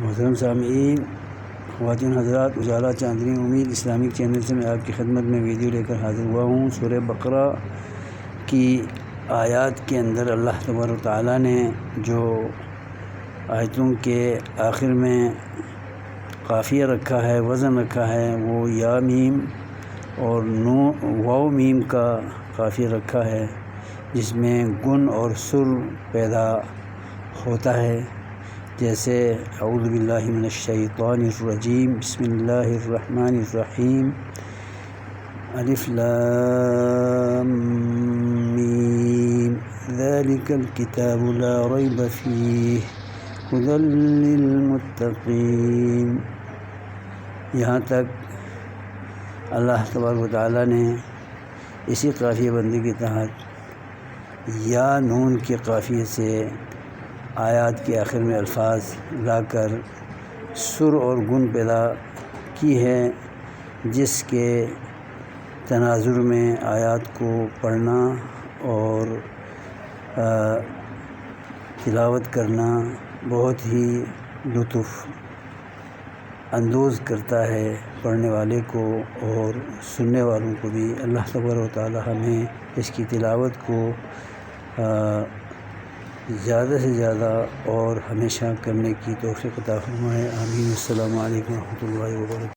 محترم سامعین، خواتین حضرات، اجالا چاندنی امید اسلامک چینل سے میں آپ کی خدمت میں ویڈیو لے کر حاضر ہوا ہوں۔ سورہ بقرہ کی آیات کے اندر اللہ تبارک و تعالیٰ نے جو آیتوں کے آخر میں قافیہ رکھا ہے، وزن رکھا ہے، وہ یا میم اور واو میم کا قافیہ رکھا ہے، جس میں گن اور سر پیدا ہوتا ہے، جیسے اعوذ باللہ من الشیطان الرجیم، بسم اللہ الرحمن الرحیم، الف لام میم، ذالک الکتاب لا ریب فیہ ھدی للمتقین۔ یہاں تک اللہ تبارک و تعالیٰ نے اسی قافیہ بندی کے تحت یا نون کے قافیے سے آیات کے آخر میں الفاظ لا کر سر اور گن پیدا کی ہے، جس کے تناظر میں آیات کو پڑھنا اور تلاوت کرنا بہت ہی لطف اندوز کرتا ہے پڑھنے والے کو اور سننے والوں کو بھی۔ اللہ تبارک و تعالیٰ ہمیں اس کی تلاوت کو زیادہ سے زیادہ اور ہمیشہ کرنے کی توفیق عطا فرمائے، آمین۔ السلام علیکم و رحمۃ اللہ وبرکاتہ۔